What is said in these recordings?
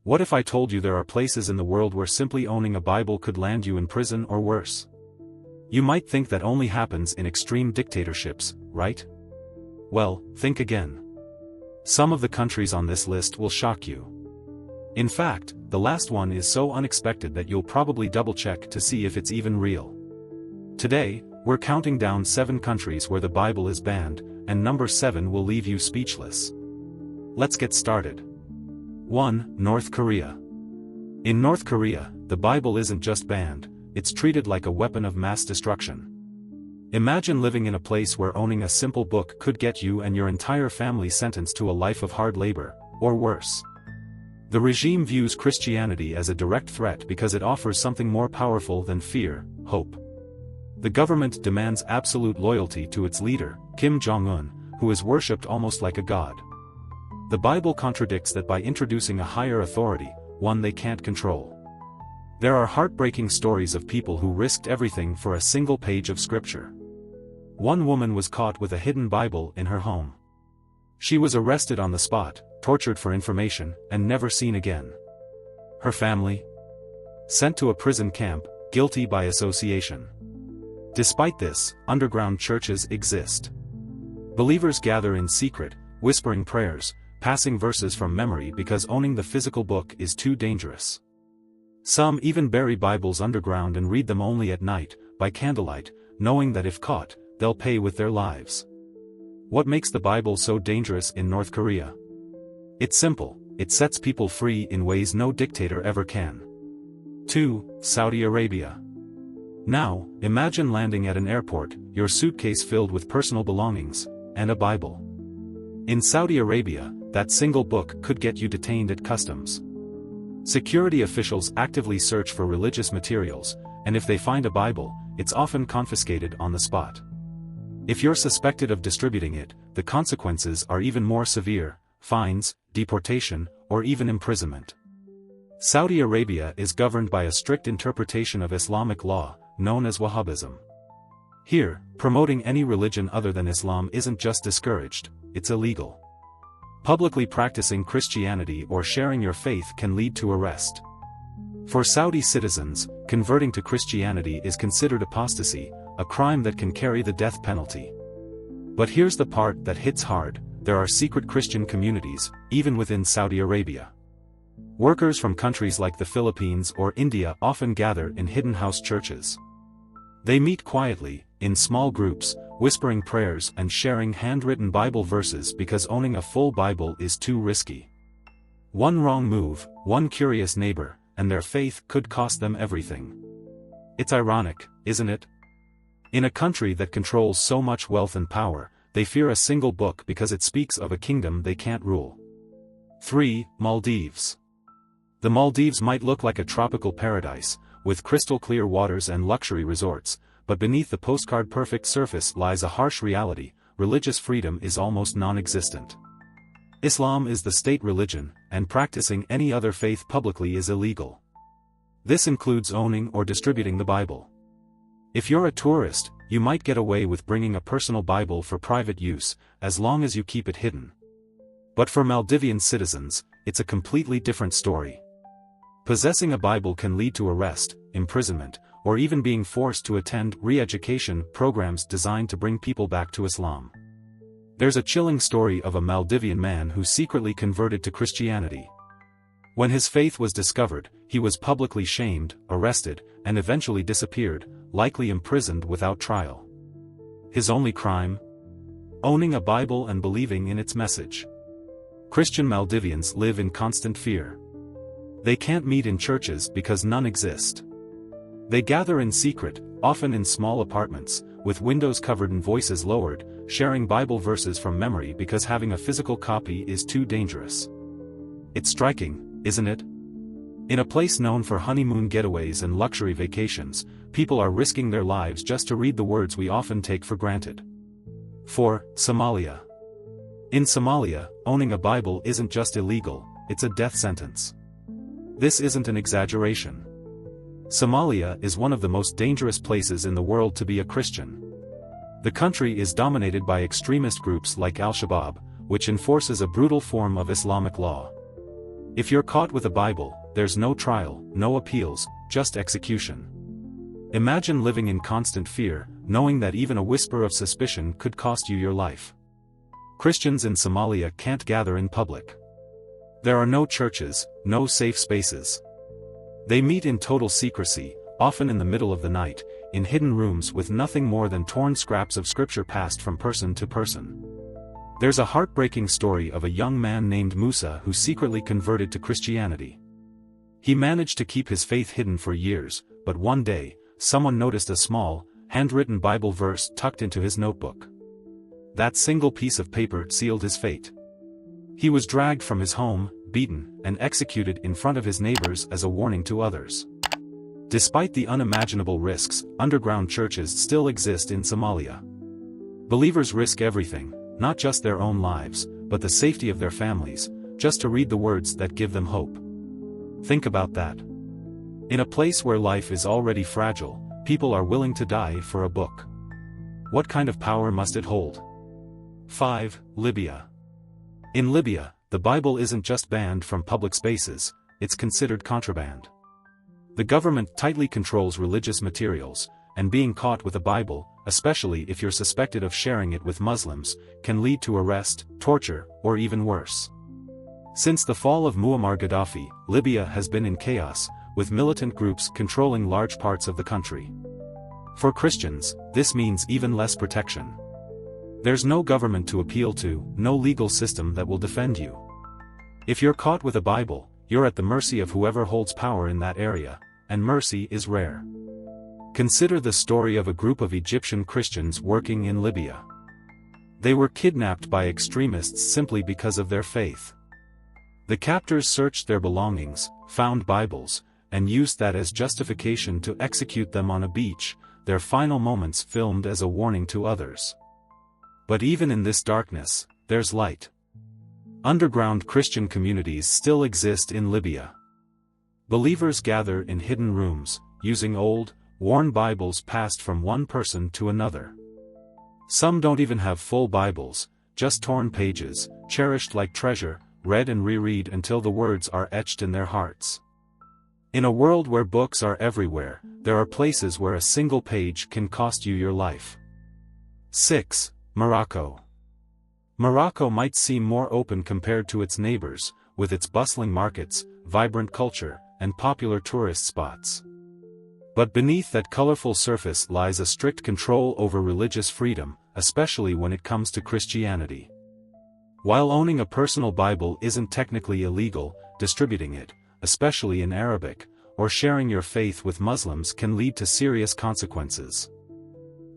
What if I told you there are places in the world where simply owning a Bible could land you in prison or worse? You might think that only happens in extreme dictatorships, right? Well, think again. Some of the countries on this list will shock you. In fact, the last one is so unexpected that you'll probably double-check to see if it's even real. Today, we're counting down 7 countries where the Bible is banned, and number 7 will leave you speechless. Let's get started. 1. North Korea. In North Korea, the Bible isn't just banned, it's treated like a weapon of mass destruction. Imagine living in a place where owning a simple book could get you and your entire family sentenced to a life of hard labor, or worse. The regime views Christianity as a direct threat because it offers something more powerful than fear, hope. The government demands absolute loyalty to its leader, Kim Jong-un, who is worshipped almost like a god. The Bible contradicts that by introducing a higher authority, one they can't control. There are heartbreaking stories of people who risked everything for a single page of scripture. One woman was caught with a hidden Bible in her home. She was arrested on the spot, tortured for information, and never seen again. Her family? Sent to a prison camp, guilty by association. Despite this, underground churches exist. Believers gather in secret, whispering prayers, passing verses from memory because owning the physical book is too dangerous. Some even bury Bibles underground and read them only at night, by candlelight, knowing that if caught, they'll pay with their lives. What makes the Bible so dangerous in North Korea? It's simple, it sets people free in ways no dictator ever can. 2. Saudi Arabia. Now, imagine landing at an airport, your suitcase filled with personal belongings, and a Bible. In Saudi Arabia, that single book could get you detained at customs. Security officials actively search for religious materials, and if they find a Bible, it's often confiscated on the spot. If you're suspected of distributing it, the consequences are even more severe: fines, deportation, or even imprisonment. Saudi Arabia is governed by a strict interpretation of Islamic law, known as Wahhabism. Here, promoting any religion other than Islam isn't just discouraged, it's illegal. Publicly practicing Christianity or sharing your faith can lead to arrest. For Saudi citizens, converting to Christianity is considered apostasy, a crime that can carry the death penalty. But here's the part that hits hard: there are secret Christian communities, even within Saudi Arabia. Workers from countries like the Philippines or India often gather in hidden house churches. They meet quietly, in small groups, whispering prayers and sharing handwritten Bible verses because owning a full Bible is too risky. One wrong move, one curious neighbor, and their faith could cost them everything. It's ironic, isn't it? In a country that controls so much wealth and power, they fear a single book because it speaks of a kingdom they can't rule. 3. Maldives. The Maldives might look like a tropical paradise, with crystal-clear waters and luxury resorts, but beneath the postcard-perfect surface lies a harsh reality: religious freedom is almost non-existent. Islam is the state religion, and practicing any other faith publicly is illegal. This includes owning or distributing the Bible. If you're a tourist, you might get away with bringing a personal Bible for private use, as long as you keep it hidden. But for Maldivian citizens, it's a completely different story. Possessing a Bible can lead to arrest, imprisonment, or even being forced to attend re-education programs designed to bring people back to Islam. There's a chilling story of a Maldivian man who secretly converted to Christianity. When his faith was discovered, he was publicly shamed, arrested, and eventually disappeared, likely imprisoned without trial. His only crime? Owning a Bible and believing in its message. Christian Maldivians live in constant fear. They can't meet in churches because none exist. They gather in secret, often in small apartments, with windows covered and voices lowered, sharing Bible verses from memory because having a physical copy is too dangerous. It's striking, isn't it? In a place known for honeymoon getaways and luxury vacations, people are risking their lives just to read the words we often take for granted. 4. Somalia. In Somalia, owning a Bible isn't just illegal, it's a death sentence. This isn't an exaggeration. Somalia is one of the most dangerous places in the world to be a Christian. The country is dominated by extremist groups like Al-Shabaab, which enforces a brutal form of Islamic law. If you're caught with a Bible, there's no trial, no appeals, just execution. Imagine living in constant fear, knowing that even a whisper of suspicion could cost you your life. Christians in Somalia can't gather in public. There are no churches, no safe spaces. They meet in total secrecy, often in the middle of the night, in hidden rooms with nothing more than torn scraps of scripture passed from person to person. There's a heartbreaking story of a young man named Musa who secretly converted to Christianity. He managed to keep his faith hidden for years, but one day, someone noticed a small, handwritten Bible verse tucked into his notebook. That single piece of paper sealed his fate. He was dragged from his home, beaten, and executed in front of his neighbors as a warning to others. Despite the unimaginable risks, underground churches still exist in Somalia. Believers risk everything, not just their own lives, but the safety of their families, just to read the words that give them hope. Think about that. In a place where life is already fragile, people are willing to die for a book. What kind of power must it hold? 5. Libya. In Libya, the Bible isn't just banned from public spaces, it's considered contraband. The government tightly controls religious materials, and being caught with a Bible, especially if you're suspected of sharing it with Muslims, can lead to arrest, torture, or even worse. Since the fall of Muammar Gaddafi, Libya has been in chaos, with militant groups controlling large parts of the country. For Christians, this means even less protection. There's no government to appeal to, no legal system that will defend you. If you're caught with a Bible, you're at the mercy of whoever holds power in that area, and mercy is rare. Consider the story of a group of Egyptian Christians working in Libya. They were kidnapped by extremists simply because of their faith. The captors searched their belongings, found Bibles, and used that as justification to execute them on a beach, their final moments filmed as a warning to others. But even in this darkness, there's light. Underground Christian communities still exist in Libya. Believers gather in hidden rooms, using old, worn Bibles passed from one person to another. Some don't even have full Bibles, just torn pages, cherished like treasure, read and reread until the words are etched in their hearts. In a world where books are everywhere, there are places where a single page can cost you your life. 6. Morocco. Morocco might seem more open compared to its neighbors, with its bustling markets, vibrant culture, and popular tourist spots. But beneath that colorful surface lies a strict control over religious freedom, especially when it comes to Christianity. While owning a personal Bible isn't technically illegal, distributing it, especially in Arabic, or sharing your faith with Muslims can lead to serious consequences.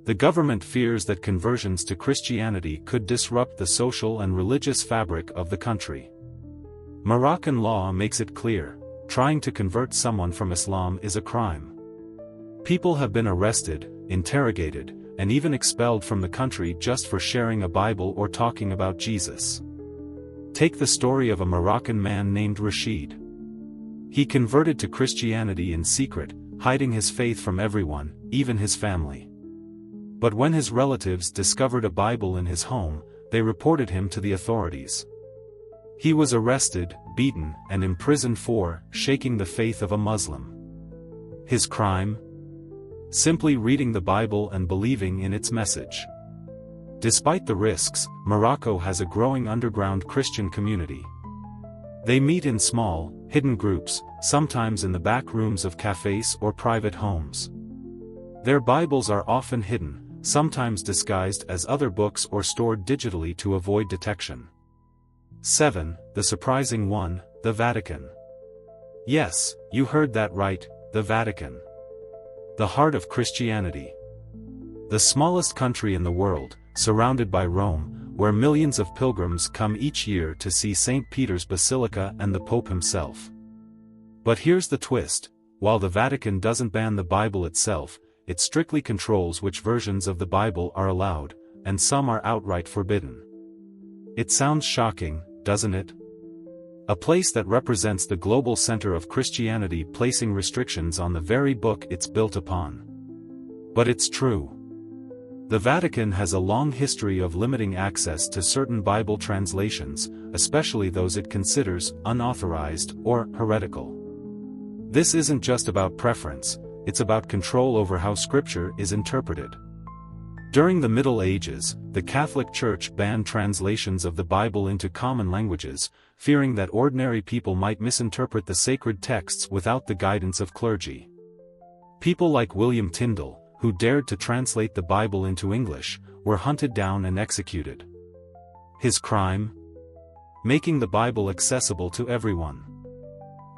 The government fears that conversions to Christianity could disrupt the social and religious fabric of the country. Moroccan law makes it clear, trying to convert someone from Islam is a crime. People have been arrested, interrogated, and even expelled from the country just for sharing a Bible or talking about Jesus. Take the story of a Moroccan man named Rashid. He converted to Christianity in secret, hiding his faith from everyone, even his family. But when his relatives discovered a Bible in his home, they reported him to the authorities. He was arrested, beaten, and imprisoned for shaking the faith of a Muslim. His crime? Simply reading the Bible and believing in its message. Despite the risks, Morocco has a growing underground Christian community. They meet in small, hidden groups, sometimes in the back rooms of cafes or private homes. Their Bibles are often hidden, sometimes disguised as other books or stored digitally to avoid detection. 7. The surprising one, the Vatican. Yes, you heard that right, the Vatican. The heart of Christianity. The smallest country in the world, surrounded by Rome, where millions of pilgrims come each year to see St. Peter's Basilica and the Pope himself. But here's the twist: while the Vatican doesn't ban the Bible itself, it strictly controls which versions of the Bible are allowed, and some are outright forbidden. It sounds shocking, doesn't it? A place that represents the global center of Christianity placing restrictions on the very book it's built upon. But it's true. The Vatican has a long history of limiting access to certain Bible translations, especially those it considers unauthorized or heretical. This isn't just about preference, it's about control over how Scripture is interpreted. During the Middle Ages, the Catholic Church banned translations of the Bible into common languages, fearing that ordinary people might misinterpret the sacred texts without the guidance of clergy. People like William Tyndale, who dared to translate the Bible into English, were hunted down and executed. His crime? Making the Bible accessible to everyone.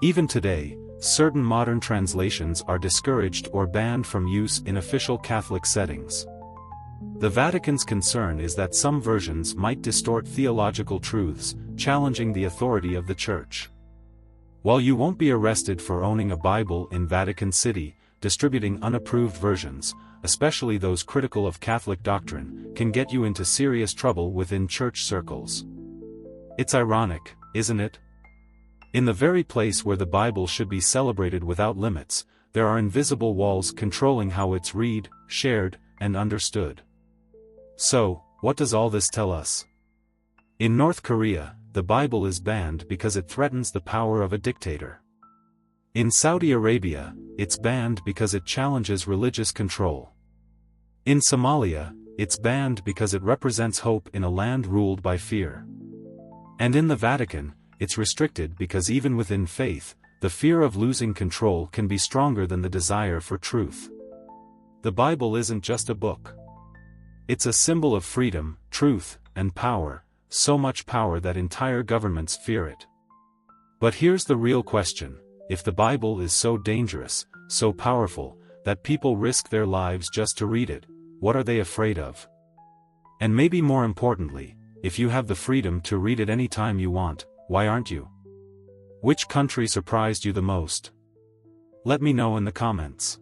Even today, certain modern translations are discouraged or banned from use in official Catholic settings. The Vatican's concern is that some versions might distort theological truths, challenging the authority of the Church. While you won't be arrested for owning a Bible in Vatican City, distributing unapproved versions, especially those critical of Catholic doctrine, can get you into serious trouble within church circles. It's ironic, isn't it? In the very place where the Bible should be celebrated without limits, there are invisible walls controlling how it's read, shared, and understood. So, what does all this tell us? In North Korea, the Bible is banned because it threatens the power of a dictator. In Saudi Arabia, it's banned because it challenges religious control. In Somalia, it's banned because it represents hope in a land ruled by fear. And in the Vatican, it's restricted because even within faith, the fear of losing control can be stronger than the desire for truth. The Bible isn't just a book. It's a symbol of freedom, truth, and power, so much power that entire governments fear it. But here's the real question. If the Bible is so dangerous, so powerful, that people risk their lives just to read it, what are they afraid of? And maybe more importantly, if you have the freedom to read it any time you want, why aren't you? Which country surprised you the most? Let me know in the comments.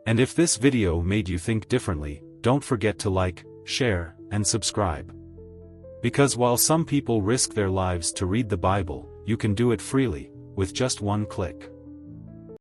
And if this video made you think differently, don't forget to like, share, and subscribe. Because while some people risk their lives to read the Bible, you can do it freely, with just one click.